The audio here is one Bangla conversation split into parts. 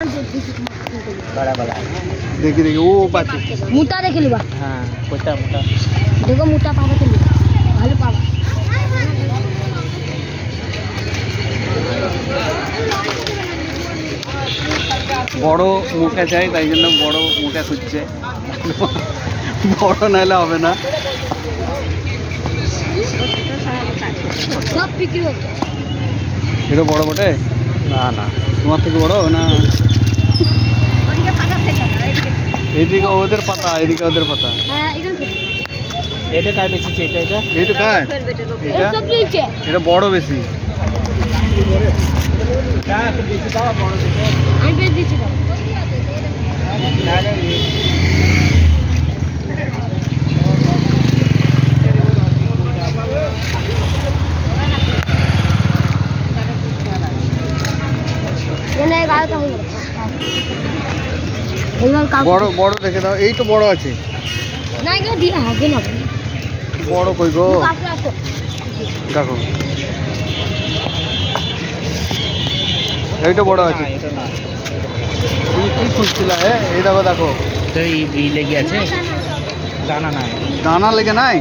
बड़ा बड़ा देखी देखी वो पाची मोटा देखे लिबा। हाँ मोटा मोटा देखो मोटा पावा तो लिबा ভালো পাবা। বড় মুখে চাই, তাই জন্য বড় মুখে খুঁজছে। বড় নাহলে হবে না। সব বিক্রি হচ্ছে। এটা বড় বটে না না তোমার থেকে বড় না? ওদিকে পাতা থেকে এইদিকে ওদের পাতা, এদিকে ওদের পাতা। হ্যাঁ এখান থেকে এটা কার বেশি এটা এটা এইটা কার? এই সব নিচে এটা বড় বেশি। কার বেশি দাও বড় দিকে আমি বেচ দিচ্ছি না। না না এনে গালটা হলো এগুলো কাউ বড় বড় দেখে দাও। এই তো বড় আছে। না এগুলো দিয়ে হবে না। বড় কই গো? কাপড় আছে দেখো এইটা বড় আছে। এটা না তুমি কি খুঁজছিলা? এই দেখো দেখো তো এই লেগে আছে জানা না দানা লেগে নাই।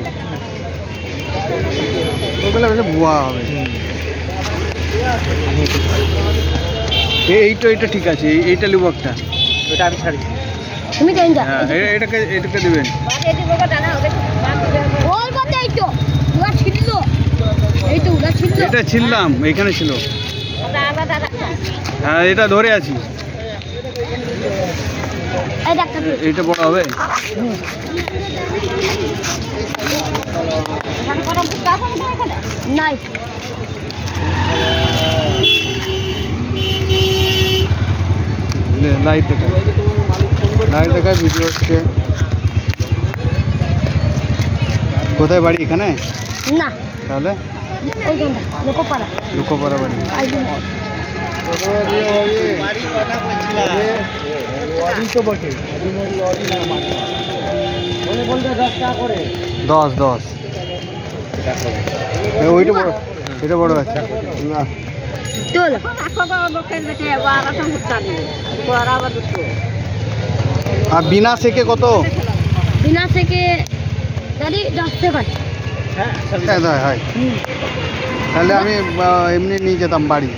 ওগুলো বেশি বুয়া হবে। এইটা ঠিক আছে। এইটা লিব একটা। ওটা আমি ছাড়ি তুমি কেন যা হ্যাঁ এটাকে দিবেন। ওর কথা এই তো ওরা ছিল এই তো ওরা ছিল এটা ছিললাম, এখানে ছিল। হ্যাঁ এটা ধরে আছি। এই ডাক্তার এইটা বড় হবে। নাই লাইট দেখায় ভিডিও হচ্ছে। কোথায় বাড়ি? এখানে? না তাহলে ওইখানটা লোকপাড়া লুকোপাড়া বাড়ি। দশ ওইটা বড়, এটা বড় আছে না। চল আর বিনা সেকে কত? বিনা থেকে দাদি 10 টাকা হ্যাঁ হ্যাঁ হয়। তাহলে আমি এমনি নিয়ে যেতাম বাড়ি।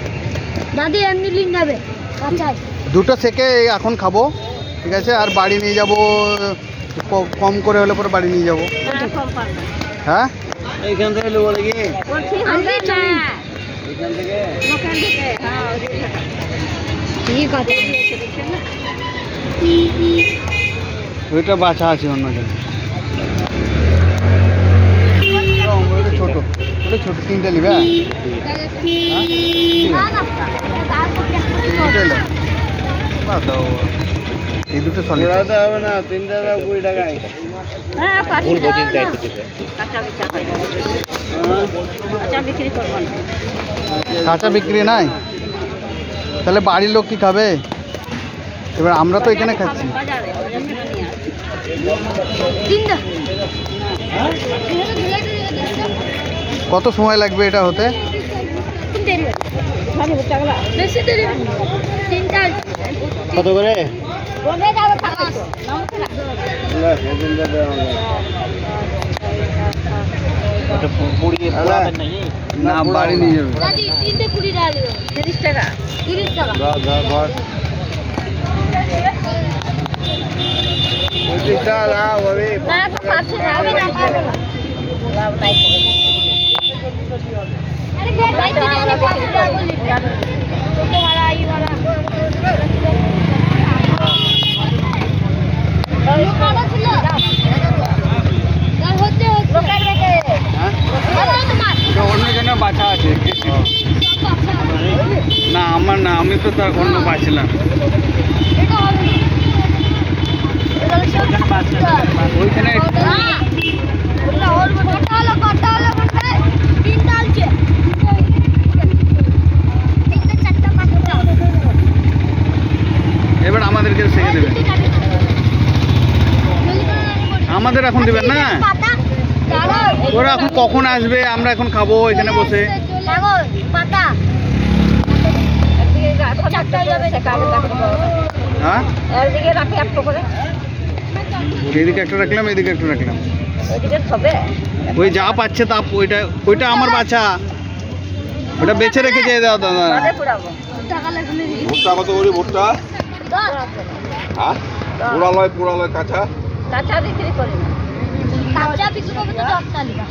দাদি এমনি লিন যাবে আচ্ছা দুটো সেকে এখন খাবো, ঠিক আছে? আর বাড়ি নিয়ে যাব কম করে হলে পরে বাড়ি নিয়ে যাব। হ্যাঁ এইখান থেকে নেবো নাকি? এখান থেকে ঠিক আছে ওইটা বাছা আছে অন্য জন্য। ছোট ওটা ছোট তিনটা নিবে। এই দুটো সলিড হবে না। 3 টাকা 20 টাকায় ফুল বজিল দাইতে দিতে কাঁচা বিক্রি নাই। তাহলে বাড়ির লোক কি খাবে? এবার আমরা তো এখানে খাচ্ছি। কত সময় লাগবে এটা হতে? কত করে? ওটা পুড়িয়ে পোড়াবেন নাকি না বাড়ি নিয়ে যাবে। 30 টাকা 30 টাকা না তো পাচ্ছে না হবে না পাবে না अरे भाई तो नहीं पास जा बोली तो वाला आई वाला लोग काटा ছিল আর হতে লোকাল রেখে হ্যাঁ হলো তোমার এটা অন্য জন্য বাছা আছে। না আমার না, আমি তো তার অন্য পাচ্ছিলাম। এটা হবে ওইখানে ওটা হলো কত হলো বলতে তিনটা আছে তিনটা চারটা পাঁচটা এবার আমাদেরকে শিখে দেবেন। আমাদের এখন দেবেন না। ওরা এখন কখন আসবে? আমরা এখন খাবো এখানে বসে। পাতা চারটা হয়ে যাবে হ্যাঁ একদিকে রাখি একটু করে এদিকে একটা রাখলাম, এদিকে একটা রাখলাম। ওইদিকে হবে ওই যা পাচ্ছে তা ওইটা আমার বাচ্চা, ওটা বেছে রেখেছে দাদা। পুরাবো টাকা লাগলে ভুট্টা কত করে ভুট্টা? হ্যাঁ পোড়ালয় কাঁচা। কাঁচা বিক্রি করি না কাঁচা বিক্রি করবে তো 10 টাকা